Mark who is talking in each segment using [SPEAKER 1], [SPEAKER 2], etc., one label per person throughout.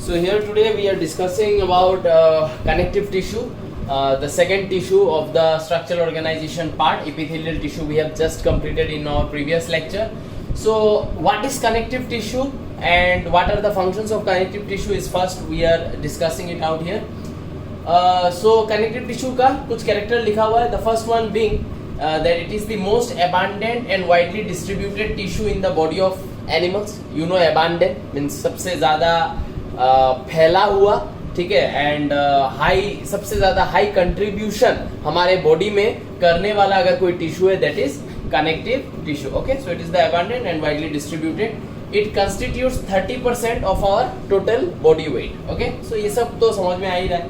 [SPEAKER 1] So here today we are discussing about connective tissue, the second tissue of the structural organization part, epithelial tissue we have just completed in our previous lecture. So what is connective tissue and what are the functions of connective tissue is first we are discussing it out here. So connective tissue का कुछ character लिखा हुआ है. The first one being that it is the most abundant and widely distributed tissue in the body of animals. You know abundant means सबसे ज़्यादा फैला हुआ, ठीक है, एंड हाई, सबसे ज़्यादा हाई कंट्रीब्यूशन हमारे बॉडी में करने वाला अगर कोई टिश्यू है that is connective tissue. Okay, so it is the abundant and widely distributed. It constitutes 30% of our total body weight. Okay, so ये सब तो समझ में आ ही रहा है.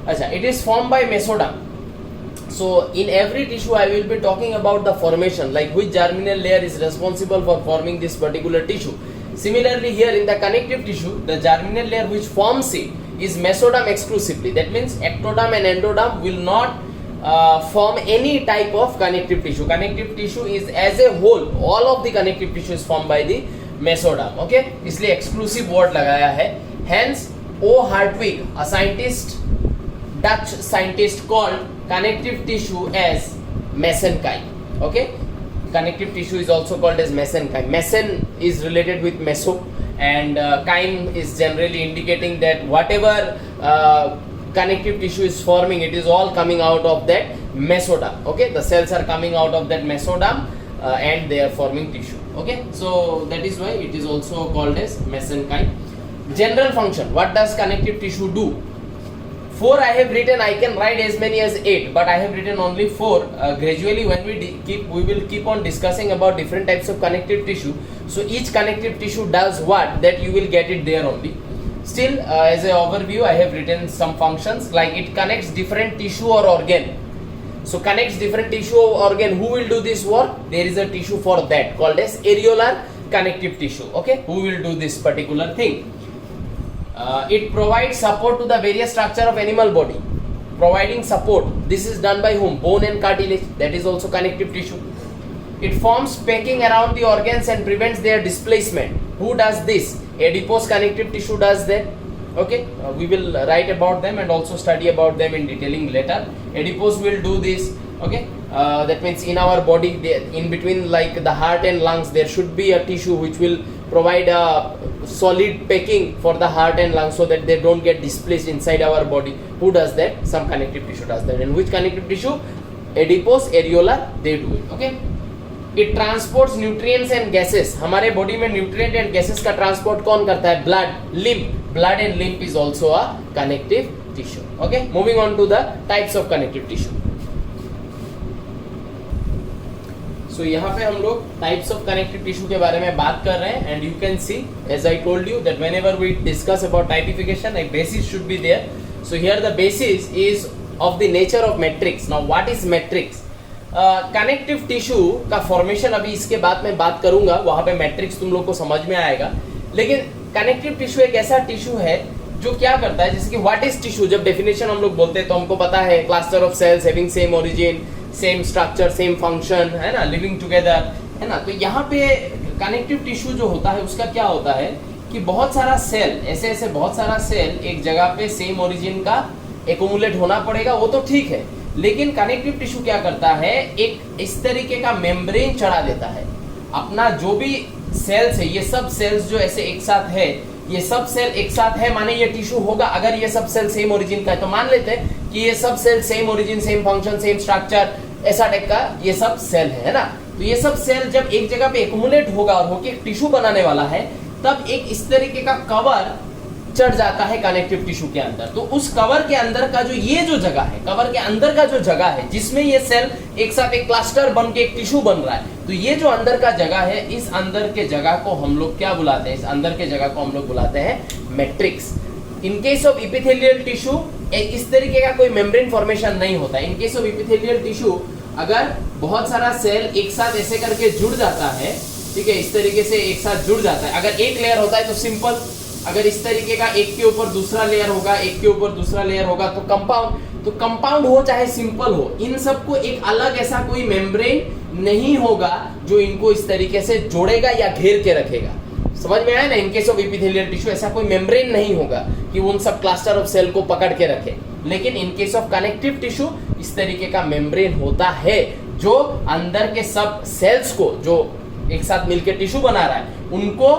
[SPEAKER 1] अच्छा, it is formed by mesoderm. So in every tissue I will be talking about the formation, like which germinal layer is responsible for forming this particular tissue. Similarly here in the connective tissue, the germinal layer which forms it is mesoderm exclusively. That means ectoderm and endoderm will not form any type of connective tissue. Connective tissue is as a whole, all of the connective tissue is formed by the mesoderm. Okay, इसलिए exclusive word लगाया है. Hence O. Hartwig, a scientist, Dutch scientist, called connective tissue as mesenchyme. Okay, connective tissue is also called as mesenchyme. Mesen is related with meso, and chyme is generally indicating that whatever connective tissue is forming, it is all coming out of that mesoderm. Okay, the cells are coming out of that mesoderm and they are forming tissue. Okay, so that is why it is also called as mesenchyme. General function, what does connective tissue do? 4 I have written, I can write as many as 8, but I have written only 4. Gradually when we will keep on discussing about different types of connective tissue. So each connective tissue does what, that you will get it there only. Still as an overview I have written some functions, like it connects different tissue or organ. So connects different tissue or organ. Who will do this work? There is a tissue for that called as areolar connective tissue. Okay, who will do this particular thing? It provides support to the various structure of animal body. Providing support, this is done by whom? Bone and cartilage, that is also connective tissue. It forms packing around the organs and prevents their displacement. Who does this? Adipose connective tissue does that. Okay, we will write about them and also study about them in detailing later. Adipose will do this. Okay, that means in our body, in between like the heart and lungs, there should be a tissue which will provide a solid packing for the heart and lungs so that they don't get displaced inside our body. Who does that? Some connective tissue does that. And which connective tissue? Adipose, areolar, they do it. Okay, it transports nutrients and gases. हमारे body में nutrient and gases का transport कौन करता है? Blood, lymph. Blood and lymph is also a connective tissue. Okay, moving on to the types of connective tissue. So यहाँ पे हम लोग types of connective tissue के बारे में बात कर रहे हैं, and you can see as I told you that whenever we discuss about typification, a basis should be there. So here the basis is of the nature of matrix. Now what is matrix? Connective tissue का formation अभी इसके बाद मैं बात करूँगा, वहाँ पे matrix तुम लोग को समझ में आएगा. लेकिन connective tissue एक ऐसा tissue है जो क्या करता है, जैसे कि what is tissue, जब definition हम लोग बोलते हैं तो हमको पता है cluster of cells having same origin, same structure, same function, है ना, लिविंग टुगेदर, है ना. तो यहाँ पे कनेक्टिव टिश्यू जो होता है उसका क्या होता है कि बहुत सारा सेल, ऐसे बहुत सारा सेल एक जगह पे सेम ओरिजिन का एकोमुलेट होना पड़ेगा, वो तो ठीक है. लेकिन कनेक्टिव टिश्यू क्या करता है, एक इस तरीके का मेम्ब्रेन चढ़ा देता है. अपना जो भी सेल्स है, ये सब सेल्स जो ऐसे एक साथ है, ये सब सेल एक साथ है, माने ये टिश्यू होगा. अगर ये सब सेल सेम ओरिजिन का है तो मान लेते हैं कि ये सब cell same origin, same function, same structure, ऐसा टाइप का ये सब सेल है ना. तो ये सब सेल जब एक जगह पे एक्युमुलेट होगा और होके एक टिश्यू बनाने वाला है, तब एक इस तरीके का कवर चढ़ जाता है कनेक्टिव टिश्यू के अंदर. तो उस कवर के अंदर का जो ये जो जगह है, कवर के अंदर का जो जगह है जिसमें ये सेल एक साथ एक क्लस्टर बन के एक टिश्यू बन रहा है, तो ये जो अंदर का जगह है, इस अंदर के जगह को हम लोग क्या बुलाते हैं? इस अंदर के जगह को हम लोग बुलाते हैं matrix. In case of epithelial tissue इस तरीके का कोई मेम्ब्रेन फॉर्मेशन नहीं होता. In case of epithelial tissue अगर बहुत सारा सेल एक साथ ऐसे करके जुड़ जाता है, ठीक है, इस तरीके से एक साथ जुड़ जाता है. अगर एक लेयर होता है तो सिंपल, अगर इस तरीके का एक के ऊपर दूसरा लेयर होगा, एक के ऊपर दूसरा लेयर होगा तो कंपाउंड. तो कंपाउंड हो चाहे सिंपल हो, इन सबको एक अलग ऐसा कोई मेम्ब्रेन नहीं होगा जो इनको इस तरीके से जोड़ेगा या घेर के रखेगा. समझ में आया ना? In case of epithelial tissue ऐसा कोई मेम्ब्रेन नहीं होगा कि उन सब क्लस्टर ऑफ सेल को पकड़ के रखे, लेकिन in case of connective tissue इस तरीके का मेम्ब्रेन होता है जो अंदर के सब सेल्स को जो एक साथ मिलकर टिश्यू बना रहा है उनको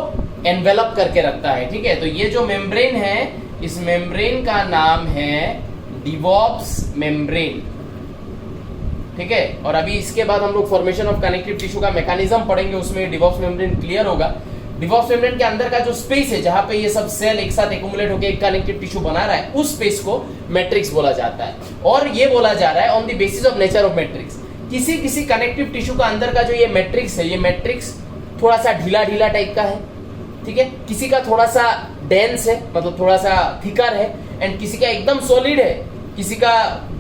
[SPEAKER 1] एनवेलप करके रखता है। ठीक है, तो ये जो मेम्ब्रेन है, इस मेम्ब्रेन का नाम है डिवॉप्स मेम्ब्रेन। ठीक है, और अभी इसके बाद हम लोग फॉर्मेशन ऑफ कनेक्टिव टिश्यू का मैकेनिज्म पढ़ेंगे, उसमें डिवॉप्स मेम्ब्रेन क्लियर होगा। डिवॉप्स मेम्ब्रेन के अंदर का जो स्पेस है जहां पे ये सब सेल एक साथ एक्युमुलेट होकर एक कनेक्टिव टिश्यू बना रहा है, उस स्पेस को मैट्रिक्स बोला जाता है। और ये बोला जा रहा है on the basis of nature of matrix. किसी किसी कनेक्टिव टिश्यू का अंदर का जो ये मैट्रिक्स है, ये मैट्रिक्स थोड़ा सा ढीला ढीला टाइप का है। ठीक है, किसी का थोड़ा सा डेंस है, मतलब थोड़ा सा थिकर है, एंड किसी का एकदम सॉलिड है, किसी का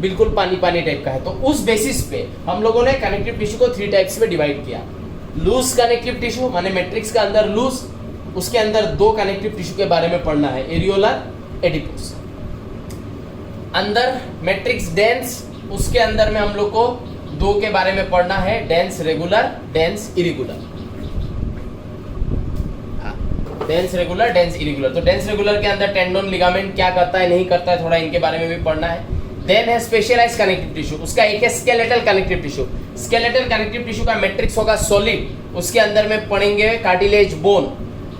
[SPEAKER 1] बिल्कुल पानी पानी टाइप का है। तो उस बेसिस पे हम लोगों ने कनेक्टिव टिश्यू को 3 टाइप्स में डिवाइड किया। लूज कनेक्टिव टिश्यू माने मैट्रिक्स का अंदर लूज, उसके अंदर 2 कनेक्टिव टिश्यू के बारे में पढ़ना है, एरियोलर, एडिपोस। अंदर मैट्रिक्स डेंस, उसके अंदर में हम लोग को 2 के बारे में पढ़ना है, dense regular, dense irregular. Dense regular, dense irregular. तो डेंस रेगुलर के अंदर टेंडन, लिगामेंट क्या करता है नहीं करता है, थोड़ा इनके बारे में भी पढ़ना है। देन है स्पेशलाइज कनेक्टिव टिश्यू, उसका एक है skeletal connective tissue. Skeletal connective tissue का मैट्रिक्स होगा सॉलिड, उसके अंदर में पढ़ेंगे cartilage, bone.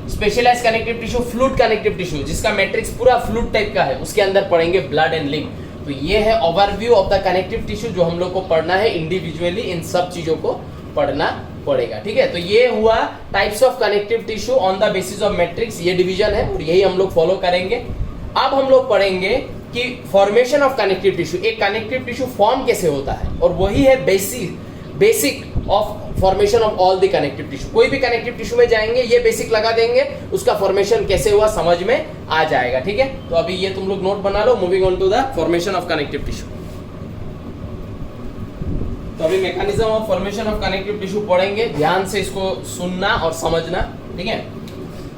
[SPEAKER 1] Specialise connective tissue fluid connective tissue, जिसका मैट्रिक्स पूरा फ्लूइड टाइप का है, उसके अंदर पढ़ेंगे ब्लड एंड लिंक। तो ये है overview of the connective tissue जो हम लोग को पढ़ना है इंडिविजुअली, इन सब चीजों को पढ़ना पड़ेगा। ठीक है, तो ये हुआ types of connective tissue on the basis of matrix, ये डिवीजन है और यही हम लोग फॉलो करेंगे। अब हम लोग पढ़ेंगे कि फॉर्मेशन ऑफ कनेक्टिव टिश्यू, एक कनेक्टिव टिश्यू फॉर्म कैसे होता है, और वही है basic of formation of all the connective tissue. कोई भी कनेक्टिव टिश्यू में जाएंगे, ये बेसिक लगा देंगे, उसका फॉर्मेशन कैसे हुआ समझ में आ जाएगा। ठीक है, तो अभी ये तुम लोग नोट बना लो, moving on to the formation of connective tissue. तो अभी mechanism of formation of connective tissue पढ़ेंगे, ध्यान से इसको सुनना और समझना। ठीक है,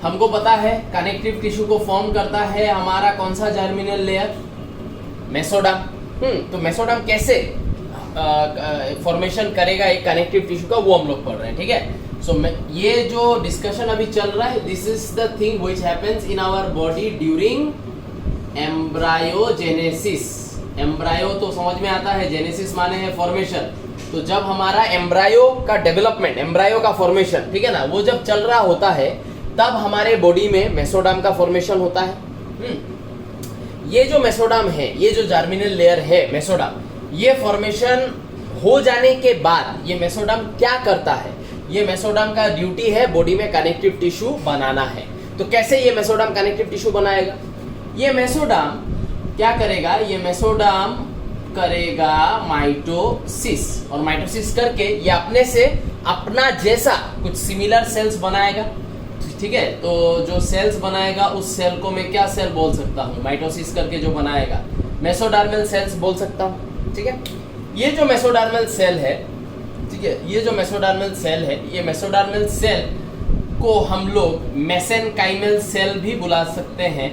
[SPEAKER 1] हमको पता है कनेक्टिव टिश्यू को फॉर्म करता है हमारा कौन सा जर्मिनल लेयर, मेसोडर्म। तो मेसोडर्म कैसे फॉर्मेशन करेगा एक कनेक्टिव टिश्यू का, वो हम लोग पढ़ रहे हैं। ठीक है, सो ये जो डिस्कशन अभी चल रहा है, this is the thing which happens in our body during embryogenesis. Embryo तो समझ में आता है, जेनेसिस माने है फॉर्मेशन। तो जब हमारा एम्ब्रायो का डेवलपमेंट, एम्ब्रायो का फॉर्मेशन, ठीक है ना, वो जब चल रहा होता है तब हमारे बॉडी में मेसोडर्म का फॉर्मेशन होता है। ये जो मेसोडर्म है, ये जो जर्मिनल लेयर है मेसोडर्म, ये फॉर्मेशन हो जाने के बाद ये मेसोडर्म क्या करता है, ये मेसोडर्म का ड्यूटी है बॉडी में कनेक्टिव टिश्यू बनाना है। तो कैसे ये मेसोडर्म कनेक्टिव टिश्यू बनाएगा, ये मेसोडर्म क्या करेगा, ये मेसोडर्म करेगा माइटोसिस, और माइटोसिस करके ये अपने से अपना जैसा कुछ सिमिलर सेल्स बनाएगा। ठीक है, तो जो सेल्स बनाएगा उस सेल को मैं क्या सेल बोल सकता हूँ, माइटोसिस करके जो बनाएगा मेसोडर्मल सेल्स बोल सकता हूँ। ठीक है, ये जो मेसोडर्मल सेल है, ठीक है, ये जो मेसोडर्मल सेल है, ये मेसोडर्मल सेल को हम लोग मेसेनकाइमल सेल भी बुला सकते हैं,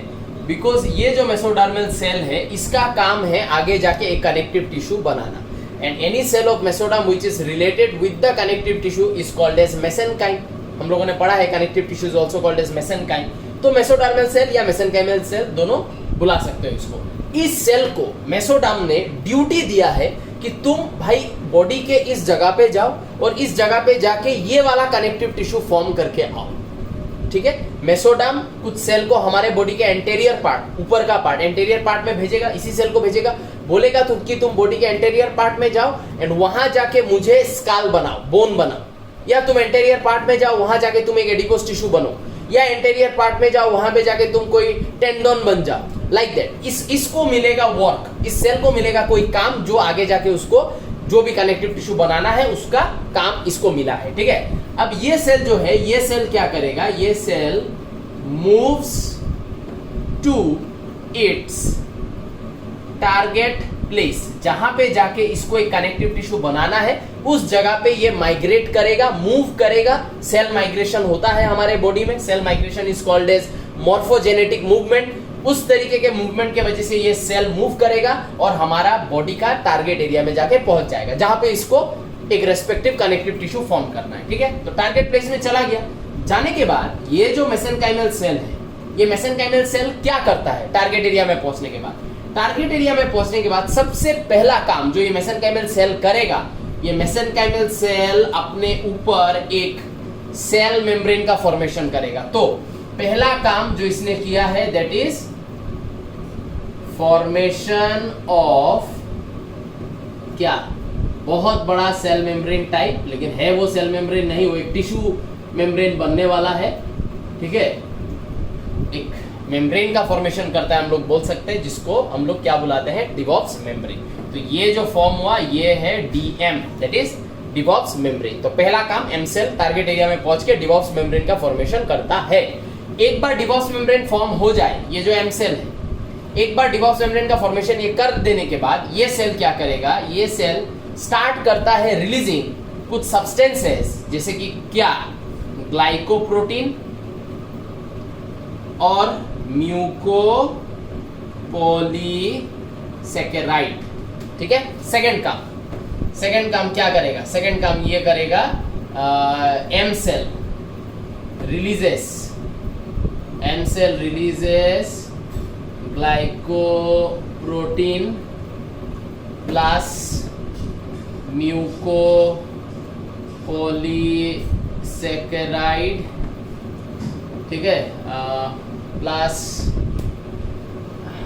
[SPEAKER 1] बिकॉज ये जो मेसोडर्मल सेल है इसका काम है आगे जाके एक कनेक्टिव टिश्यू बनाना। And any cell of mesoderm which is related with the connective tissue is called as mesenchyme. हम लोगों ने पढ़ा है connective tissue is also called as mesenchyme. तो मेसोडर्मल सेल या मेसेनकाइमल सेल दोनों बुला सकते हो इसको। इस सेल को मेसोडर्म ने ड्यूटी दिया है कि तुम भाई बॉडी के इस जगह पे जाओ और इस जगह पे जाके ये वाला कनेक्टिव टिश्यू फॉर्म करके आओ। ठीक है, मेसोडर्म कुछ सेल को हमारे बॉडी के एंटेरियर पार्ट, ऊपर का पार्ट, एंटेरियर पार्ट में भेजेगा, इसी सेल को भेजेगा, बोलेगा तो कि तुम बॉडी के एंटेरियर पार्ट में जाओ एंड वहां जाके मुझे स्काल बनाओ, बोन बनाओ, या तुम एंटेरियर पार्ट में जाओ, वहां जाके तुम एक एडिपोस टिश्यू बनो, या एंटेरियर पार्ट में जाओ, वहां पे जाके तुम कोई टेंडन बन जाओ, लाइक दैट। इसको मिलेगा वर्क, इस सेल को मिलेगा कोई काम जो आगे जाके उसको जो भी कनेक्टिव टिश्यू बनाना है उसका काम इसको मिला है। ठीक है, अब ये सेल जो है, ये सेल क्या करेगा, ये cell moves to its target place, जहां पे जाके इसको एक कनेक्टिव टिश्यू बनाना है उस जगह पे ये माइग्रेट करेगा, मूव करेगा। सेल माइग्रेशन होता है हमारे बॉडी में, cell migration is called as morphogenetic movement. उस तरीके के मूवमेंट के वजह से ये सेल मूव करेगा और हमारा बॉडी का टारगेट एरिया में जाके पहुंच जाएगा, जहां पे इसको एक रेस्पेक्टिव कनेक्टिव टिश्यू फॉर्म करना है। ठीक है, तो टारगेट प्लेस में चला गया, जाने के बाद ये जो मेसेनकाइमल सेल है, ये मेसेनकाइमल सेल क्या करता है टारगेट एरिया में पहुंचने के बाद? टारगेट एरिया में पहुंचने के बाद सबसे पहला काम जो ये मेसेनकाइमल सेल करेगा, ये मेसेनकाइमल सेल अपने ऊपर एक सेल मेम्ब्रेन का फॉर्मेशन करेगा। तो पहला काम जो इसने किया है दैट इज फॉर्मेशन ऑफ क्या? बहुत बड़ा सेल मेम्ब्रेन टाइप, लेकिन है वो सेल मेम्ब्रेन नहीं, वो एक टिश्यू मेम्ब्रेन बनने वाला है। ठीक है, एक मेम्ब्रेन का फॉर्मेशन करता है, हम लोग बोल सकते हैं, जिसको हम लोग क्या बुलाते हैं? DevOps membrane. तो ये जो फॉर्म हुआ ये है DM, that is DevOps membrane. तो पहला काम एम सेल टारगेट एरिया में पहुंच के डिवॉप्स मेम्ब्रेन का फॉर्मेशन करता है। एक बार डिवॉप्स मेम्ब्रेन फॉर्म हो जाए, ये जो एम सेल है, एक बार डिवॉप्स मेम्ब्रेन का फॉर्मेशन ये कर देने के बाद ये सेल क्या करेगा? ये सेल स्टार्ट करता है रिलीजिंग कुछ सब्सटेंसेस, जैसे कि क्या? ग्लाइकोप्रोटीन और म्यूकोपॉलीसैकेराइड। ठीक है, सेकंड काम क्या करेगा? सेकंड काम ये करेगा, M cell releases glycoprotein plus mucopolysaccharide, ठीक है, प्लस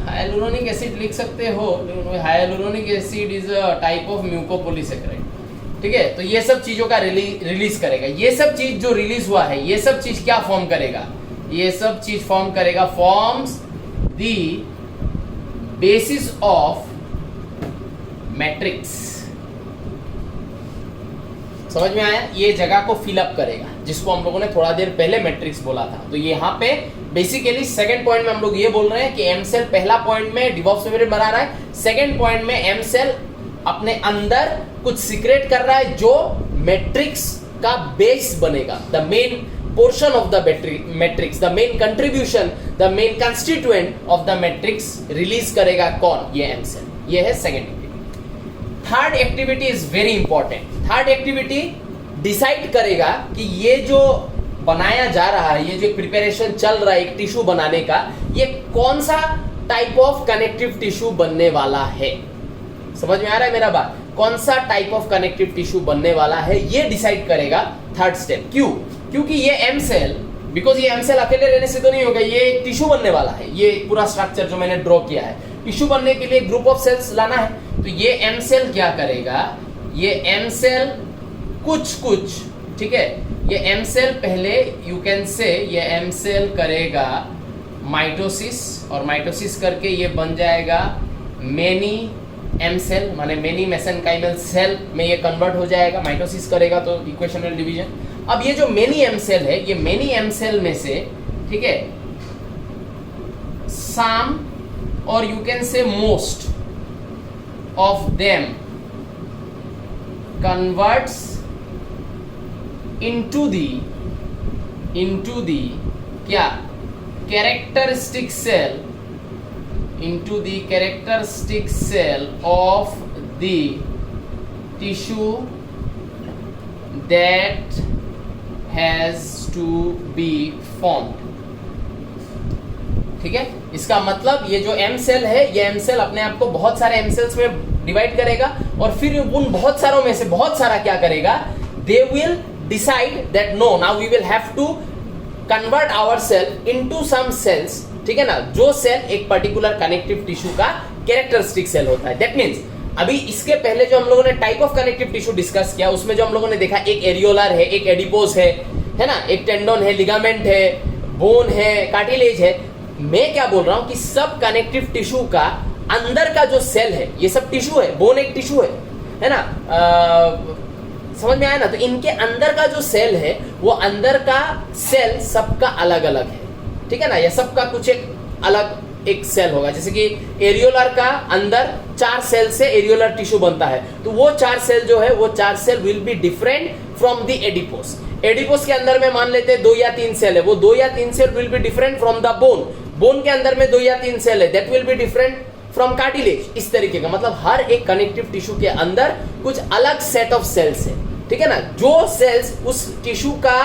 [SPEAKER 1] हाइलुरोनिक एसिड लिख सकते हो, hyaluronic acid is a type of mucopolysaccharide. ठीक है, तो ये सब चीजों का रिलीज करेगा। ये सब चीज जो रिलीज हुआ है, ये सब चीज क्या फॉर्म करेगा? ये सब चीज फॉर्म करेगा, forms the basis of matrix. समझ में आया? ये जगह को फिलअप करेगा, जिसको हम लोगों ने थोड़ा देर पहले मैट्रिक्स बोला था। तो यहाँ पे बेसिकली सेकंड पॉइंट में हम लोग ये बोल रहे हैं कि एम सेल पहला पॉइंट में डिवॉप्स मेम्ब्रेन बना रहा है, सेकंड पॉइंट में एम सेल अपने अंदर कुछ सीक्रेट कर रहा है जो मैट्रिक्स का बेस बनेगा, the main portion of the matrix, the main contribution, the main constituent of the matrix release करेगा। कौन? ये एम सेल। ये है second activity. Third activity is very important. Third activity decide करेगा कि ये जो बनाया जा रहा है, ये जो प्रिपरेशन चल रहा है एक टिश्यू बनाने का, ये कौन सा टाइप ऑफ कनेक्टिव टिश्यू बनने वाला है। समझ में आ रहा है मेरा बात? कौन सा टाइप ऑफ कनेक्टिव टिश्यू बनने वाला है ये डिसाइड करेगा थर्ड स्टेप। क्यों? क्योंकि ये एम सेल, बिकॉज ये एम सेल अकेले रहने से तो नहीं होगा, ये एक टिश्यू बनने वाला है। ये पूरा स्ट्रक्चर जो मैंने ड्रॉ किया है, टिश्यू बनने के लिए ग्रुप ऑफ सेल्स लाना है। तो ये एम सेल क्या करेगा? ये एम सेल कुछ, ठीक है, ये एम सेल पहले यू कैन से ये एम सेल करेगा माइटोसिस, और माइटोसिस करके ये बन जाएगा मेनी एम सेल, माने मेनी मेसेनकाइमल सेल में ये कन्वर्ट हो जाएगा। माइटोसिस करेगा तो इक्वेशनल डिवीजन। अब ये जो मेनी एम सेल है, ये मेनी एम सेल में से, ठीक है, सम और you can say most of them converts into the क्या? characteristic cell, into the characteristic cell of the tissue that has to be formed। ठीक है, इसका मतलब ये जो एम सेल है, ये एम सेल अपने आप को बहुत सारे एम सेल्स में डिवाइड करेगा, और फिर उन बहुत सारों में से बहुत सारा क्या करेगा? They will decide that no, now we will have to convert our cell into some cells. ठीक है ना, जो सेल एक पर्टिकुलर कनेक्टिव टिश्यू का कैरेक्टरिस्टिक सेल होता है। दैट मींस अभी इसके पहले जो हम लोगों ने type of connective tissue discuss किया, उसमें जो हम लोगों ने देखा, एक एरियोलर है, एक एडिपोज है ना, एक टेंडन है, लिगामेंट है, बोन है, कार्टिलेज है। मैं क्या बोल रहा हूं कि सब कनेक्टिव टिश्यू का अंदर का जो सेल है, ये सब टिश्यू है, बोन एक टिश्यू है ना, समझ में आया ना? तो इनके अंदर का जो सेल है, वो अंदर का सेल सबका अलग अलग है। ठीक है ना, ये सबका कुछ एक अलग एक सेल होगा। जैसे कि एरियोलर का अंदर 4 सेल से एरियोलर टिश्यू बनता है, तो वो 4 सेल जो है, वो 4 cell will be different from the adipose. Adipose के अंदर में मान लेते हैं 2 या 3 सेल है, वो 2 या 3 cell will be different from the bone. Bone के अंदर में 2 या 3 सेल है, that will be different from cartilage. इस तरीके का मतलब हर एक कनेक्टिव टिश्यू के अंदर कुछ अलग सेट ऑफ सेल्स है। ठीक है ना, जो सेल्स उस टिश्यू का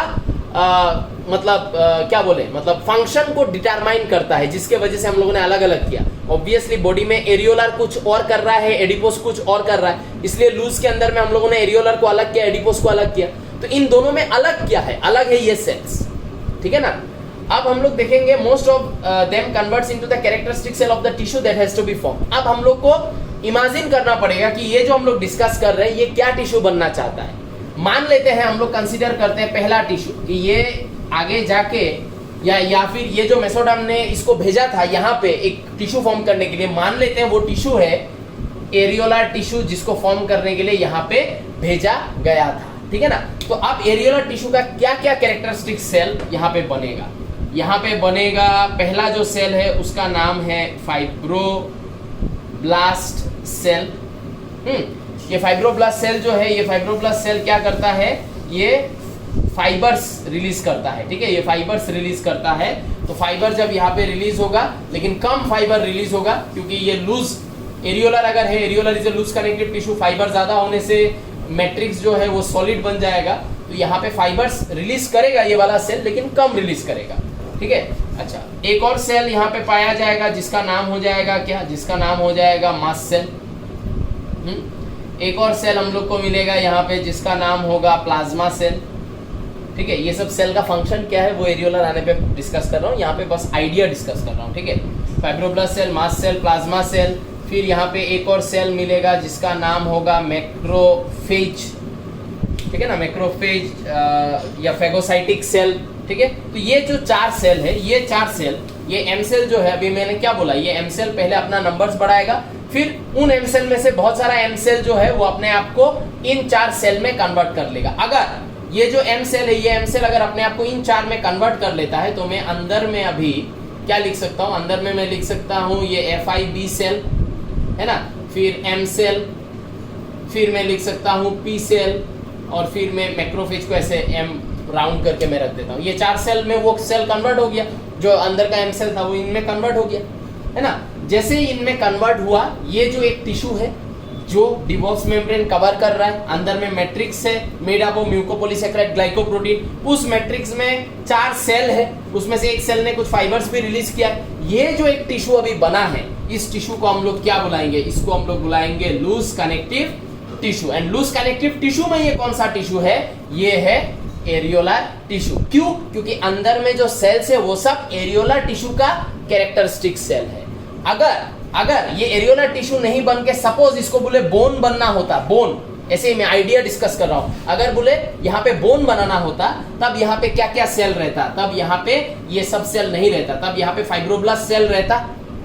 [SPEAKER 1] क्या बोले, मतलब फंक्शन को डिटरमाइन करता है, जिसके वजह से हम लोगों ने अलग अलग किया। ऑब्वियसली बॉडी में एरियोलर कुछ और कर रहा है, एडिपोस कुछ और कर रहा है, इसलिए लूज के अंदर में हम लोगों ने एरियोलर को अलग किया, एडिपोस को अलग किया। तो इन दोनों में अलग क्या है, अलग है ये सेल्स, ठीक है ना। अब हम लोग देखेंगे most of them converts into the characteristic cell of the tissue that has to be form. अब हम लोग को इमेजिन करना पड़ेगा कि ये जो हम लोग डिस्कस कर रहे हैं ये क्या टिश्यू बनना चाहता है। मान लेते हैं, हम लोग कंसीडर करते हैं पहला टिश्यू कि ये आगे जाके या फिर ये जो मेसोडर्म ने इसको भेजा था यहाँ पे एक टिश्यू फॉर्म करने के लिए, मान लेते हैं वो टिश्यू है एरियोलर टिश्यू, जिसको फॉर्म करने के लिए यहाँ पे भेजा गया था, ठीक है ना। तो अब एरियोलर टिश्यू का क्या क्या कैरेक्टरिस्टिक सेल यहाँ पे बनेगा। यहाँ पे बनेगा पहला जो सेल है उसका नाम है फाइब्रोब्लास्ट सेल। ये फाइब्रोब्लास्ट सेल जो है, ये फाइब्रोब्लास्ट सेल क्या करता है, ये फाइबर्स रिलीज करता है, ठीक है, ये फाइबर्स रिलीज करता है। तो फाइबर जब यहाँ पे रिलीज होगा, लेकिन कम फाइबर रिलीज होगा क्योंकि ये लूज एरियोलर अगर है, areolar is a loose connective tissue, fibre ज्यादा होने से मैट्रिक्स जो है वो सॉलिड बन जाएगा। तो यहाँ पे फाइबर्स रिलीज करेगा ये वाला सेल, लेकिन कम रिलीज करेगा, ठीक है। अच्छा, एक और सेल यहाँ पे पाया जाएगा जिसका नाम हो जाएगा क्या, जिसका नाम हो जाएगा मास्ट सेल। एक और सेल हम लोग को मिलेगा यहाँ पे जिसका नाम होगा प्लाज्मा सेल, ठीक है। ये सब सेल का फंक्शन क्या है वो एरियोलर आने पे डिस्कस कर रहा हूँ, यहाँ पे बस आइडिया डिस्कस कर रहा हूँ, ठीक है। Fibroblast cell, mast cell, plasma cell, फिर यहाँ पे एक और सेल मिलेगा जिसका नाम होगा मैक्रोफेज, ठीक है ना, मैक्रोफेज या फेगोसाइटिक सेल, ठीक है। तो ये जो चार सेल है, ये चार सेल, ये एम सेल जो है, अभी मैंने क्या बोला, ये एम सेल पहले अपना नंबर्स बढ़ाएगा, फिर उन एम सेल में से बहुत सारा एम सेल जो है वो अपने आप को इन चार सेल में कन्वर्ट कर लेगा। अगर ये जो एम सेल है, ये एम सेल अगर अपने आप को इन चार में कन्वर्ट कर लेता है तो मैं अंदर में अभी क्या लिख सकता हूँ, अंदर में मैं लिख सकता हूँ ये FIB सेल है ना, फिर एम सेल, फिर मैं लिख सकता हूँ P सेल, और फिर मैं मैक्रोफेज को ऐसे एम राउंड करके मैं रख देता हूँ। ये चार सेल में वो सेल कन्वर्ट हो गया, जो अंदर का एम सेल था वो इनमें कन्वर्ट हो गया, है ना। जैसे ही इनमें कन्वर्ट हुआ, ये जो एक टिश्यू है जो डिवॉक्स मेम्ब्रेन कवर कर रहा है, अंदर में मैट्रिक्स है made up of mucopolysaccharide glycoprotein, उस मैट्रिक्स में चार सेल है, उसमें से एक सेल ने कुछ फाइबर्स भी रिलीज किया है। ये जो एक टिश्यू अभी बना है, इस टिश्यू को हम लोग क्या बुलाएंगे, इसको हम लोग बुलाएंगे loose connective tissue. And loose connective tissue में ये कौन सा टिश्यू है, ये है एरियोलर टिश्यू। क्यों, क्योंकि अंदर में जो सेल्स है वो सब एरियोलर टिश्यू का कैरेक्टरिस्टिक सेल है। अगर ये एरियोलर टिश्यू नहीं बन के सपोज इसको बोले बोन बनना होता, बोन, ऐसे ही मैं आइडिया डिस्कस कर रहा हूं, अगर बोले यहाँ पे बोन बनाना होता, तब यहाँ पे क्या क्या सेल रहता, तब यहाँ पे ये सब सेल नहीं रहता, तब यहाँ पे फाइब्रोब्लास्ट सेल रहता,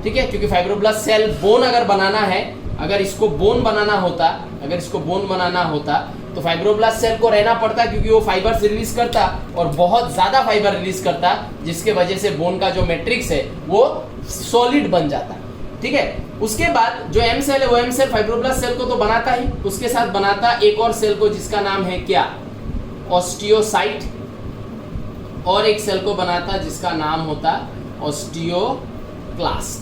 [SPEAKER 1] ठीक है। क्योंकि फाइब्रोब्लास्ट सेल बोन अगर बनाना है, अगर इसको बोन बनाना होता, अगर इसको बोन बनाना होता तो फाइब्रोब्लास्ट सेल को रहना पड़ता, क्योंकि वो फाइबर्स रिलीज करता और बहुत ज्यादा फाइबर रिलीज करता, जिसके वजह से बोन का जो मैट्रिक्स है वो सॉलिड बन जाता, ठीक है। उसके बाद जो एम सेल है, वो एम सेल फाइब्रोब्लास्ट सेल को तो बनाता ही, उसके साथ बनाता एक और सेल को जिसका नाम है क्या, ऑस्टियोसाइट, और एक सेल को बनाता जिसका नाम होता ऑस्टियोक्लास्ट,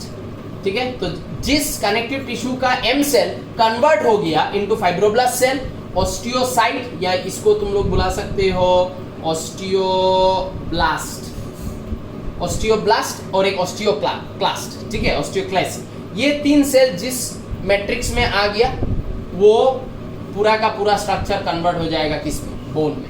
[SPEAKER 1] ठीक है। तो जिस कनेक्टिव टिश्यू का एम सेल कन्वर्ट हो गया इनटू फाइब्रोब्लास्ट सेल, ऑस्टियोसाइट, या इसको तुम लोग बुला सकते हो ऑस्टियोब्लास्ट, ऑस्टियोब्लास्ट और एक ऑस्टियोक्लास्ट, ठीक है, ऑस्टियोक्लास्ट। ये तीन सेल जिस मैट्रिक्स में आ गया वो पूरा का पूरा स्ट्रक्चर कन्वर्ट हो जाएगा किसमें, बोन में।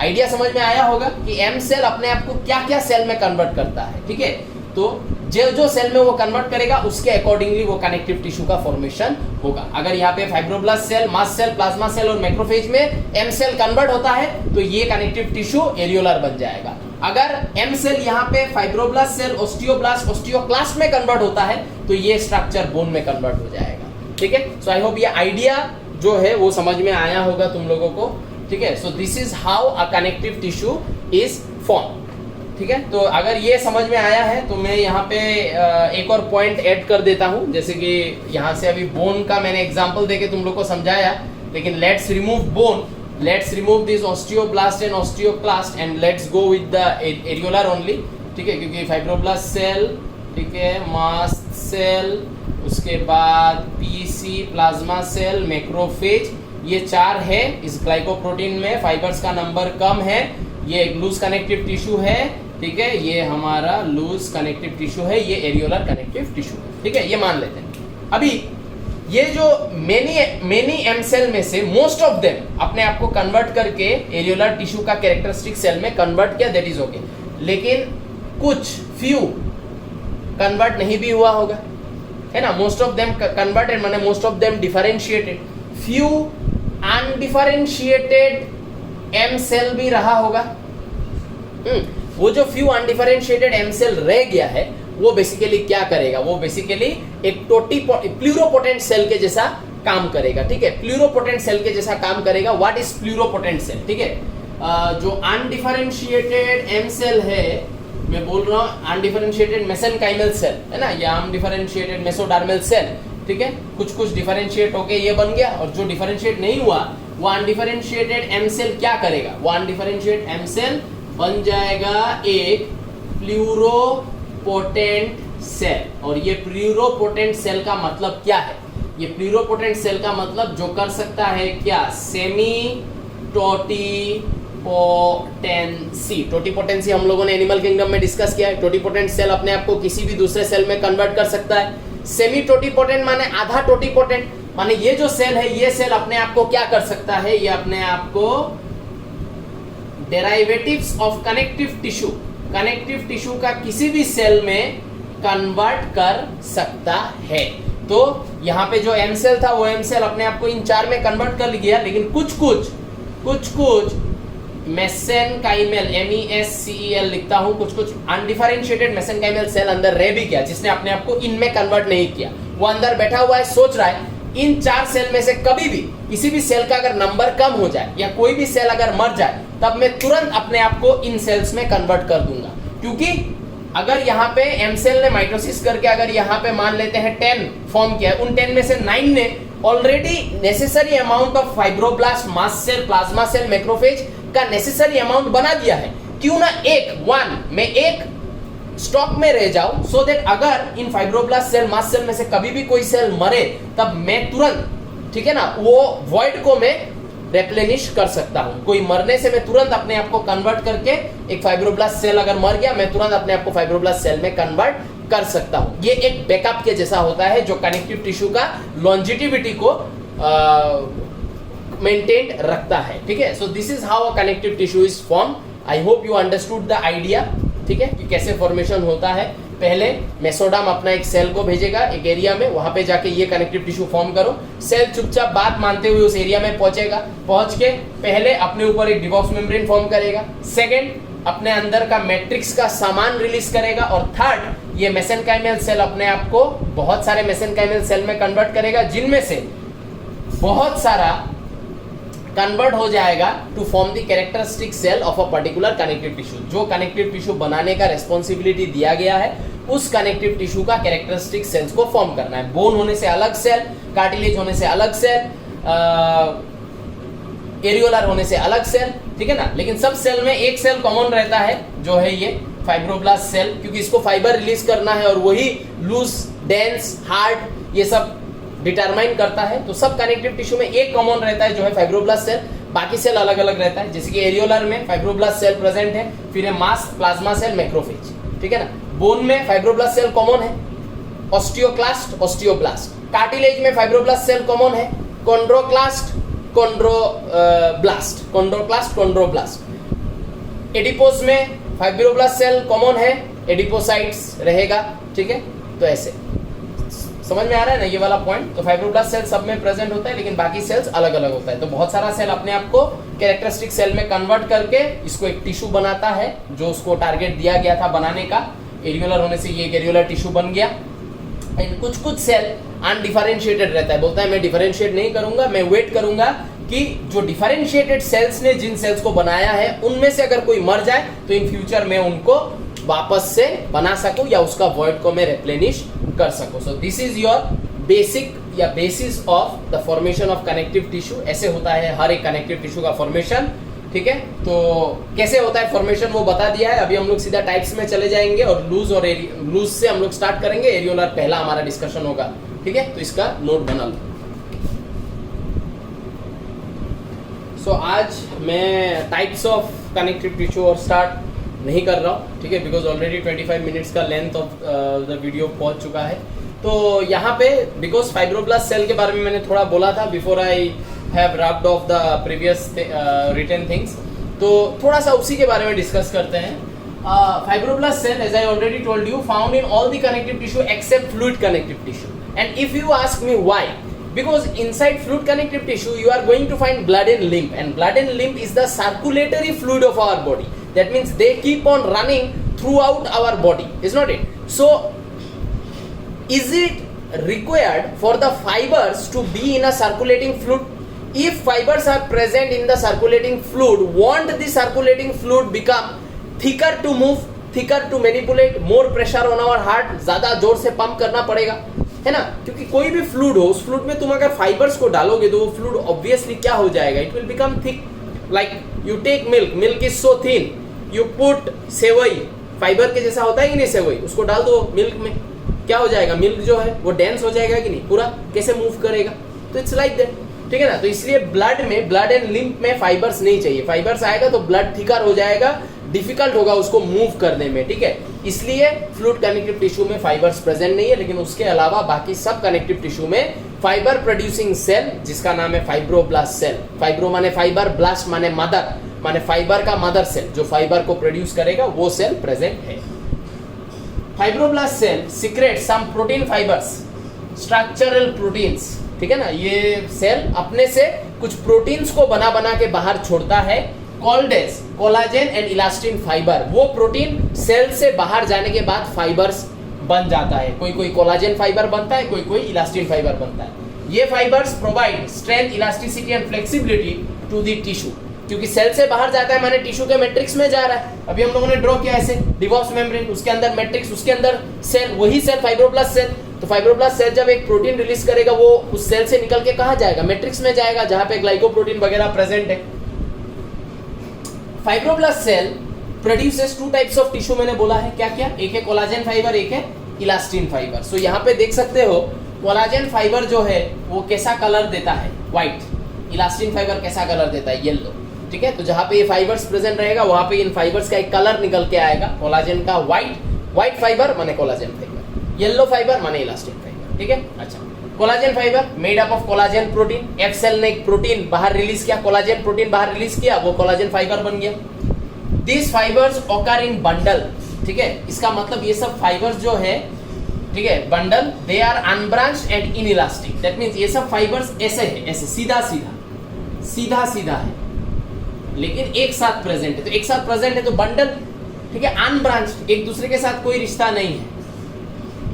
[SPEAKER 1] आइडिया समझ में आया होगा कि एम सेल अपने आप को क्या क्या सेल में कन्वर्ट करता है, ठीक है। तो जो सेल में वो कन्वर्ट करेगा उसके अकॉर्डिंगली वो कनेक्टिव टिश्यू का फॉर्मेशन होगा। अगर यहाँ पे fibroblast cell, mast cell, plasma cell और मैक्रोफेज में एम सेल कन्वर्ट होता है तो ये कनेक्टिव टिश्यू एरियोलर बन जाएगा। अगर एम सेल यहाँ पे फाइब्रोब्लास्ट सेल, ऑस्टियोब्लास्ट, ऑस्टियोक्लास्ट में कन्वर्ट होता है तो ये स्ट्रक्चर बोन में कन्वर्ट हो जाएगा, ठीक है। सो आई होप ये आइडिया जो है वो समझ में आया होगा तुम लोगों को, ठीक है। सो this is how a connective tissue is form, ठीक है। तो अगर ये समझ में आया है तो मैं यहाँ पे एक और पॉइंट ऐड कर देता हूँ, जैसे कि यहाँ से अभी बोन का मैंने एग्जांपल देके तुम लोग को समझाया, लेकिन let's remove bone, let's remove this osteoblast and osteoclast and let's go with the areolar only, ठीक है। क्योंकि फाइब्रोब्लास्ट सेल, ठीक है, मास्ट सेल, उसके बाद पीसी, प्लाज्मा सेल, मैक्रोफेज, ये चार है। इस ग्लाइकोप्रोटीन में फाइबर्स का नंबर कम है, ये एक लूज कनेक्टिव टिश्यू है, ठीक है, ये हमारा लूज कनेक्टिव टिश्यू है, ये एरियोलर कनेक्टिव टिश्यू है, ठीक है, ये मान लेते हैं। अभी ये जो मेनी एम सेल में से मोस्ट ऑफ देम अपने आप को कन्वर्ट करके एरियोलर टिश्यू का कैरेक्टरिस्टिक सेल में कन्वर्ट किया, दैट इज ओके, लेकिन कुछ फ्यू कन्वर्ट नहीं भी हुआ होगा, है ना। मोस्ट ऑफ देम कन्वर्टेड माने most of them differentiated, few undifferentiated M cell भी रहा होगा। वो जो फ्यू अनडिफरेंशिएटेड एम सेल रह गया है वो बेसिकली क्या करेगा, वो बेसिकली एक प्लूरोपोटेंट सेल के जैसा काम करेगा, ठीक है, प्लूरोपोटेंट सेल के जैसा काम करेगा। व्हाट इज प्लूरोपोटेंट सेल, ठीक है, जो अनडिफरेंशिएटेड एम सेल है, मैं बोल रहा हूँ अनडिफरेंशिएटेड मेसेनकाइमल सेल है ना, या अनडिफरेंशिएटेड मेसोडर्मल सेल, ठीक है, कुछ कुछ डिफरेंशिएट होके ये बन गया, और जो डिफरेंशिएट नहीं हुआ वो अनडिफरेंशिएटेड एम सेल क्या करेगा, वो अनडिफरेंशिएटेड एम सेल बन जाएगा एक प्लूरोपोटेंट सेल। और ये प्लूरोपोटेंट सेल का मतलब क्या है, ये प्लूरोपोटेंट सेल का मतलब जो कर सकता है क्या, सेमी टोटीपोटेंसी। टोटीपोटेंसी हम लोगों ने एनिमल किंगडम में डिस्कस किया है। टोटीपोटेंट सेल अपने आप को किसी भी दूसरे सेल में कन्वर्ट कर सकता है। सेमी टोटीपोटेंट माने आधा टोटीपोटेंट, माने ये जो सेल है ये सेल अपने आप को क्या कर सकता है, ये अपने आप को derivatives of connective tissue, connective tissue का किसी भी सेल में कन्वर्ट कर सकता है। तो यहाँ पे जो एम सेल था वो एम सेल अपने आप को इन चार में कन्वर्ट कर लिया, लेकिन कुछ कुछ मेसेनकाइमल, MESCEL लिखता हूं, कुछ कुछ अनडिफरेंशिएटेड मेसेनकाइमल सेल अंदर रह भी गया जिसने अपने आप को इनमें कन्वर्ट नहीं किया। वो अंदर बैठा हुआ है, सोच रहा है इन चार सेल में से कभी भी किसी भी सेल का अगर नंबर कम हो जाए या कोई भी सेल अगर मर जाए तब मैं तुरंत अपने आप को इन सेल्स में कन्वर्ट कर दूंगा। क्योंकि अगर यहाँ पे एम सेल ने माइटोसिस करके अगर यहाँ पे मान लेते हैं 10 फॉर्म किया, उन 10 में से 9 ने already necessary amount of fibroblast, mast cell, plasma cell, macrophage का नेसेसरी अमाउंट बना दिया है, क्यों ना मैं एक स्टॉक में रह जाऊं, सो दैट अगर इन फाइब्रोब्लास्ट सेल, मास्ट सेल में से कभी भी कोई सेल मरे तब मैं तुरंत, ठीक है ना, वो वॉइड को मैं रेप्लेनिश कर सकता हूं। कोई मरने से मैं तुरंत अपने आप को कन्वर्ट करके, एक फाइब्रोब्लास्ट सेल अगर मर गया मैं तुरंत अपने आप को फाइब्रोब्लास्ट सेल में कन्वर्ट कर सकता हूं। ये एक बैकअप के जैसा होता है जो कनेक्टिव टिश्यू का लॉन्जिटिविटी को मेंटेन रखता है, ठीक है। सो this is how a connective tissue is form. I hope you understood the idea, ठीक है, कि कैसे फॉर्मेशन होता है। पहले मेसोडर्म अपना एक सेल को भेजेगा एक एरिया में, वहां पे जाके ये कनेक्टिव टिश्यू फॉर्म करो। सेल चुपचाप बात मानते हुए उस एरिया में पहुंचेगा, पहुंच के पहले अपने ऊपर एक डिवॉक्स मेम्ब्रेन फॉर्म करेगा, सेकंड अपने अंदर का मैट्रिक्स का सामान रिलीज करेगा, और थर्ड ये मेसेनकाइमल सेल अपने आप को बहुत सारे मेसेनकाइमल सेल में कन्वर्ट करेगा, जिनमें से बहुत सारा कन्वर्ट हो जाएगा to form the characteristic cell of a particular connective tissue. जो कनेक्टिव टिश्यू बनाने का रेस्पॉन्सिबिलिटी दिया गया है उस कनेक्टिव टिश्यू का कैरेक्टरिस्टिक सेल्स को फॉर्म करना है। बोन होने से अलग सेल, कार्टिलेज होने से अलग सेल, एरियोलर होने से अलग सेल, ठीक है ना। लेकिन सब सेल में एक सेल कॉमन रहता है जो है ये फाइब्रोब्लास्ट सेल, क्योंकि इसको फाइबर रिलीज करना है और वही लूज, डेंस, हार्ड ये सब डिटरमाइन करता है। तो सब कनेक्टिव टिश्यू में एक कॉमन रहता है जो है फाइब्रोब्लास्ट सेल, बाकी सेल अलग अलग रहता है। जैसे कि एरियोलर में फाइब्रोब्लास्ट सेल प्रेजेंट है, फिर है मास्ट, प्लाज्मा सेल, मैक्रोफेज, ठीक है ना। बोन में फाइब्रोब्लास्ट सेल कॉमन है, ऑस्टियोक्लास्ट, ऑस्टियोब्लास्ट। कार्टिलेज में फाइब्रोब्लास्ट सेल कॉमन है, chondroclast, chondroblast, chondroclast, chondroblast. Adipose में फाइब्रोब्लास्ट सेल कॉमन है, एडिपोसाइट्स रहेगा, ठीक है। तो ऐसे समझ में आ रहा है ना ये वाला पॉइंट। तो फाइब्रोब्लास्ट सेल सब में प्रेजेंट होता है, लेकिन बाकी सेल्स अलग अलग होता है। तो बहुत सारा सेल अपने आप को कैरेक्टरिस्टिक सेल में कन्वर्ट करके इसको एक टिश्यू बनाता है जो उसको टारगेट दिया गया था बनाने का। एरियोलर होने से ये एक एरियोलर टिश्यू बन गया। एंड कुछ कुछ सेल अनडिफरेंशिएटेड रहता है, बोलता है मैं डिफरेंशिएट नहीं करूंगा, मैं वेट करूंगा कि जो डिफरेंशिएटेड सेल्स ने जिन सेल्स को बनाया है उनमें से अगर कोई मर जाए तो इन फ्यूचर में उनको वापस से बना सकूं या उसका वॉइड को मैं रिप्लेनिश कर सकूं। So this is your basic या basis of the formation of connective tissue. ऐसे होता है हर एक कनेक्टिव टिश्यू का फॉर्मेशन, ठीक है। तो कैसे होता है फॉर्मेशन वो बता दिया है। अभी हम लोग सीधा टाइप्स में चले जाएंगे और लूज से हम लोग स्टार्ट करेंगे। एरियोलर पहला हमारा डिस्कशन होगा, ठीक है। तो इसका नोट बना लो। सो आज मैं टाइप्स ऑफ कनेक्टिव टिश्यू और स्टार्ट नहीं कर रहा हूँ, ठीक है, बिकॉज ऑलरेडी 25 मिनट्स का लेंथ ऑफ द वीडियो पहुँच चुका है। तो यहाँ पे बिकॉज फाइब्रोब्लास्ट सेल के बारे में मैंने थोड़ा बोला था before I have wrapped off the previous written things, तो थोड़ा सा उसी के बारे में डिस्कस करते हैं। Fibroblast cell, as I already told you, found in all the connective tissue except fluid connective tissue. And if you ask me why, because inside fluid connective tissue you are going to find blood and lymph, and blood and lymph is the circulatory fluid of our body. That means they keep on running throughout our body, is not it? So is it required for the fibers to be in a circulating fluid? If fibers are present in the circulating fluid, won't the circulating fluid become thicker to move, thicker to manipulate, more pressure on our heart, ज्यादा जोर से pump करना पड़ेगा, है ना? क्योंकि कोई भी फ्लूइड हो, उस फ्लूइड में तुम अगर फाइबर्स को डालोगे तो वो फ्लूइड ऑब्वियसली क्या हो जाएगा, it will become thick. Like you take milk, milk is so thin, you put सेवई, फाइबर के जैसा होता है कि नहीं सेवई, उसको डाल दो मिल्क में, क्या हो जाएगा, मिल्क जो है वो डेंस हो जाएगा कि नहीं, पूरा कैसे मूव करेगा, तो इट्स लाइक दैट, ठीक है ना? तो इसलिए ब्लड में, ब्लड एंड लिम्फ में फाइबर्स नहीं चाहिए, फाइबर्स आएगा तो ब्लड थिकर हो जाएगा, डिफिकल्ट होगा उसको मूव करने में, ठीक है? इसलिए फ्लूइड कनेक्टिव टिश्यू में फाइबर्स प्रेजेंट नहीं है, लेकिन उसके अलावा बाकी सब कनेक्टिव टिश्यू में फाइबर प्रोड्यूसिंग सेल, जिसका नाम है फाइब्रोब्लास्ट सेल, फाइब्रो माने फाइबर, ब्लास्ट माने मदर, माने फाइबर का मदर सेल जो फाइबर को प्रोड्यूस करेगा, वो सेल प्रेजेंट है। Fibroblast cell secrete some protein fibres, structural proteins, ठीक है ना? ये सेल अपने से कुछ प्रोटीन्स को बना बना के बाहर छोड़ता है, called as collagen and elastin fibre. वो प्रोटीन सेल से बाहर जाने के बाद फाइबर्स बन जाता है, कोई कोई कोलाजेन फाइबर बनता है, कोई कोई इलास्टिन फाइबर बनता है। ये fibres provide strength, elasticity and flexibility to the tissue, क्योंकि सेल से बाहर जाता है माने टिश्यू के मैट्रिक्स में जा रहा है। अभी हम लोगों ने ड्रॉ किया ऐसे डिवॉक्स मेम्ब्रेन, उसके अंदर मैट्रिक्स, उसके अंदर सेल, वही सेल फाइब्रोब्लास्ट सेल। तो फाइब्रोब्लास्ट सेल जब एक प्रोटीन रिलीज करेगा, वो उस सेल से निकल के कहाँ जाएगा, मैट्रिक्स में जाएगा, जहां पे ग्लाइकोप्रोटीन वगैरह प्रेजेंट है। Fibroblast cell produces two types of tissue, मैंने बोला है क्या क्या, एक है कोलाजेन फाइबर, एक है इलास्टिन फाइबर। सो यहाँ पे देख सकते हो कोलाजेन फाइबर जो है वो कैसा कलर देता है, व्हाइट, इलास्टिन फाइबर कैसा कलर देता है, येलो, ठीक है? तो जहाँ पे ये फाइबर्स प्रेजेंट रहेगा वहां पे इन फाइबर्स का एक कलर निकल के आएगा, कोलाजेन का व्हाइट फाइबर माने कोलाजेन फाइबर, येलो फाइबर माने इलास्टिन फाइबर, ठीक है? अच्छा, collagen fibre made up of collagen protein, F cell ने एक प्रोटीन बाहर रिलीज किया, कोलाजेन प्रोटीन बाहर रिलीज किया, वो कोलाजेन फाइबर बन गया। This fibres occur in bundle, ठीक है? इसका मतलब ये सब फाइबर्स जो है, ठीक है, bundle, they are unbranched and inelastic. That means ये सब फाइबर्स ऐसे है, ऐसे सीधा सीधा है, लेकिन एक साथ प्रेजेंट है। तो एक साथ प्रेजेंट है तो बंडल, ठीक है, अनब्रांच्ड, एक दूसरे के साथ कोई रिश्ता नहीं है,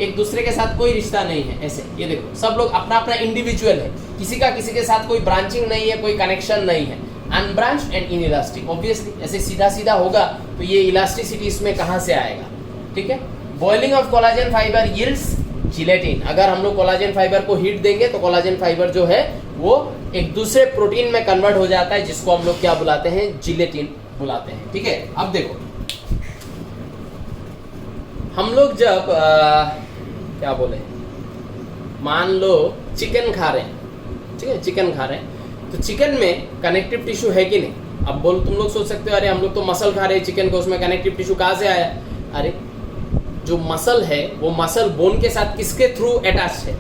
[SPEAKER 1] एक दूसरे के साथ कोई रिश्ता नहीं है, ऐसे। ये देखो सब लोग अपना अपना इंडिविजुअल है, किसी का किसी के साथ कोई ब्रांचिंग नहीं है, कोई कनेक्शन नहीं है, अनब्रांच्ड एंड इनइलास्टिक। ऑब्वियसली ऐसे सीधा सीधा होगा तो ये इलास्टिसिटी इसमें कहाँ से आएगा, ठीक है? Boiling of collagen fibre yields gelatin. अगर हम लोग कोलाजेन फाइबर को हीट देंगे तो कोलाजेन फाइबर जो है वो एक दूसरे प्रोटीन में कन्वर्ट हो जाता है, जिसको हम लोग क्या बुलाते हैं, जिलेटिन बुलाते हैं, ठीक है? अब देखो हम लोग जब क्या बोले, मान लो चिकन खा रहे हैं, ठीक है, चिकन खा रहे हैं, तो चिकन में कनेक्टिव टिश्यू है कि नहीं? अब बोल, तुम लोग सोच सकते हो अरे हम लोग तो मसल खा रहे हैं चिकन को, उसमें कनेक्टिव टिश्यू कहाँ से आया? अरे जो मसल है वो मसल बोन के साथ किसके थ्रू अटैच्ड है?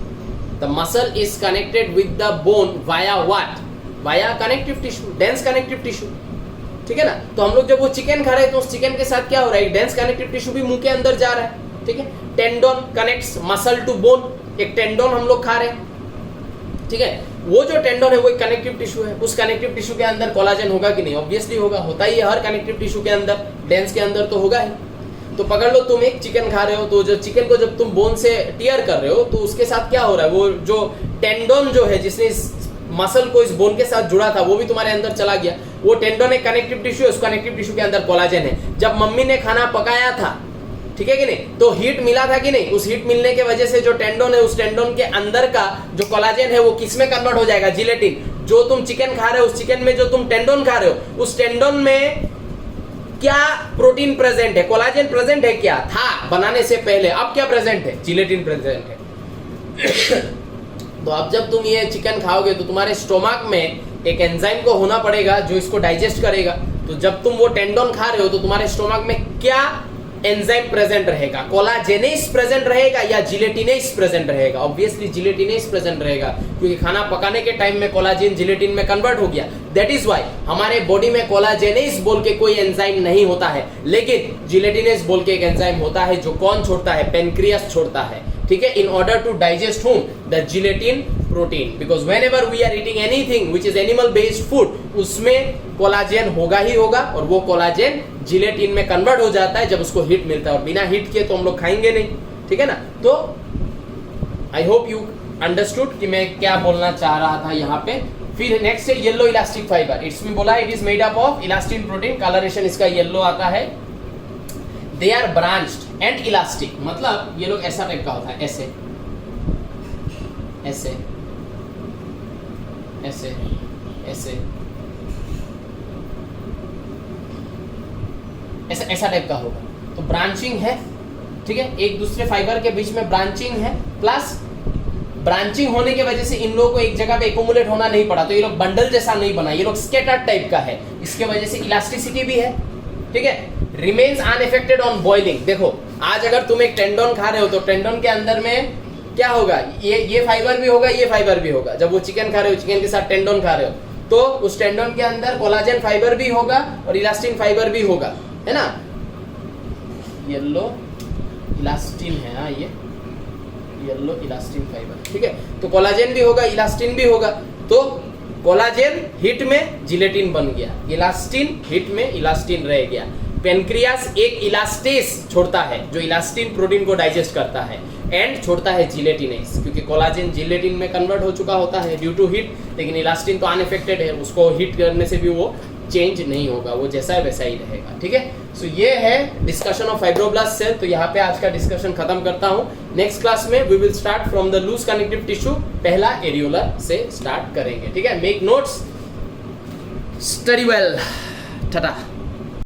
[SPEAKER 1] The muscle is connected with the bone via what? Via connective tissue, dense connective tissue, ठीक है ना? तो हम लोग जब वो चिकन खा रहे हैं तो उस चिकन के साथ क्या हो रहा है, डेंस कनेक्टिव टिश्यू भी मुंह के अंदर जा रहा है, ठीक है? Tendon connects muscle to bone, एक टेंडन हम लोग खा रहे हैं, ठीक है? वो जो टेंडन है वो एक कनेक्टिव टिश्यू है, उस कनेक्टिव टिश्यू के अंदर कोलाजन होगा कि नहीं? ऑब्वियसली होगा, होता ही है हर कनेक्टिव टिश्यू के अंदर, डेंस के अंदर तो होगा ही। तो पकड़ लो तुम एक चिकन खा रहे हो, तो जो चिकन को जब तुम बोन से टियर कर रहे हो तो उसके साथ क्या हो रहा है, वो जो टेंडन जो है जिसने इस मसल को इस बोन के साथ जुड़ा था वो भी तुम्हारे अंदर चला गया। वो टेंडन एक कनेक्टिव टिश्यू है, उस कनेक्टिव टिश्यू के अंदर कोलाजन है। जब मम्मी ने खाना पकाया था, ठीक है कि नहीं, तो हीट मिला था कि नहीं? उस हीट मिलने के वजह से जो टेंडन है, उस टेंडन के अंदर का जो कोलाजन है वो किस में कन्वर्ट हो जाएगा? जिलेटिन। जो तुम चिकन खा रहे हो, उस चिकन में जो तुम टेंडन खा रहे हो, उस टेंडन में क्या प्रोटीन प्रेजेंट है? कोलाजन प्रेजेंट है क्या? था बनाने से पहले, अब क्या प्रेजेंट है? जिलेटिन प्रेजेंट है। तो अब जब तुम ये चिकन खाओगे तो तुम्हारे स्टोमक में एक एंजाइम को होना पड़ेगा जो इसको डाइजेस्ट करेगा। तो जब तुम वो टेंडोन खा रहे हो तो तुम्हारे स्टोमक में क्या एंजाइम प्रेजेंट रहेगा? कोलाजेनेस प्रेजेंट रहेगा या जिलेटिनेस प्रेजेंट रहेगा? ऑब्वियसली जिलेटिनेस प्रेजेंट रहेगा, क्योंकि खाना पकाने के टाइम में कोलाजेन जिलेटिन में कन्वर्ट हो गया। दैट इज व्हाई हमारे बॉडी में कोलाजेनेस बोल के कोई एंजाइम नहीं होता है, लेकिन जिलेटिनेस बोल के एक एंजाइम होता है जो कौन छोड़ता है? पेनक्रियास छोड़ता है। ठीक है, in order to digest whom? The gelatin protein, because whenever we are eating anything which is animal based food, उसमें कोलाजेन होगा ही होगा, और वो कोलाजेन जिलेटिन में कन्वर्ट हो जाता है जब उसको हीट मिलता है, और बिना हीट किए तो हम लोग खाएंगे नहीं। ठीक है ना? तो आई होप यू अंडरस्टूड कि मैं क्या बोलना चाह रहा था यहाँ पे। फिर नेक्स्ट है येलो इलास्टिक फाइबर। इसमें बोला है it is made up of elastin protein, colouration इसका येलो आता है। They are branched and elastic, मतलब ये लोग ऐसा टाइप का होता है, ऐसे ऐसे ऐसे ऐसे ऐसा ऐसा टाइप का होगा। तो ब्रांचिंग है, ठीक है, एक दूसरे फाइबर के बीच में ब्रांचिंग है, प्लस ब्रांचिंग होने की वजह से इन लोगों को एक जगह पे एकोमुलेट होना नहीं पड़ा, तो ये लोग बंडल जैसा नहीं बना, ये लोग स्कैटर्ड टाइप का है, इसके वजह से इलास्टिसिटी भी है। ठीक है, रिमेन्स अनअफेक्टेड ऑन बॉइलिंग। देखो आज अगर तुम एक टेंडोन खा रहे हो तो टेंडोन के अंदर में क्या होगा? ये फाइबर भी होगा, ये फाइबर भी होगा। जब वो चिकन खा रहे हो, चिकन के साथ टेंडोन खा रहे हो, तो उस टेंडोन के अंदर कोलाजन फाइबर भी होगा और इलास्टिन फाइबर भी होगा, है ना? येलो इलास्टिन है, हाँ, ये येलो इलास्टिन फाइबर। ठीक है, तो कोलाजन भी होगा, इलास्टिन भी होगा। तो कोलाजन हिट में जिलेटिन बन गया, इलास्टिन हिट में इलास्टिन रह गया। पेनक्रियास एक इलास्टेस छोड़ता है जो इलास्टिन प्रोटीन को डाइजेस्ट करता है, एंड छोड़ता है जिलेटिनेस, क्योंकि कोलाजन जिलेटिन में कन्वर्ट हो चुका होता है ड्यू टू हीट, लेकिन इलास्टिन तो अनअफेक्टेड है, उसको हीट करने से भी वो चेंज नहीं होगा, वो जैसा है वैसा ही रहेगा। ठीक है, सो ये है डिस्कशन ऑफ फाइब्रोब्लास्ट सेल। तो यहाँ पे आज का डिस्कशन खत्म करता हूँ। नेक्स्ट क्लास में we will start from the loose connective tissue, पहला एरियोलर से स्टार्ट करेंगे। ठीक है, make notes, study well, Tata.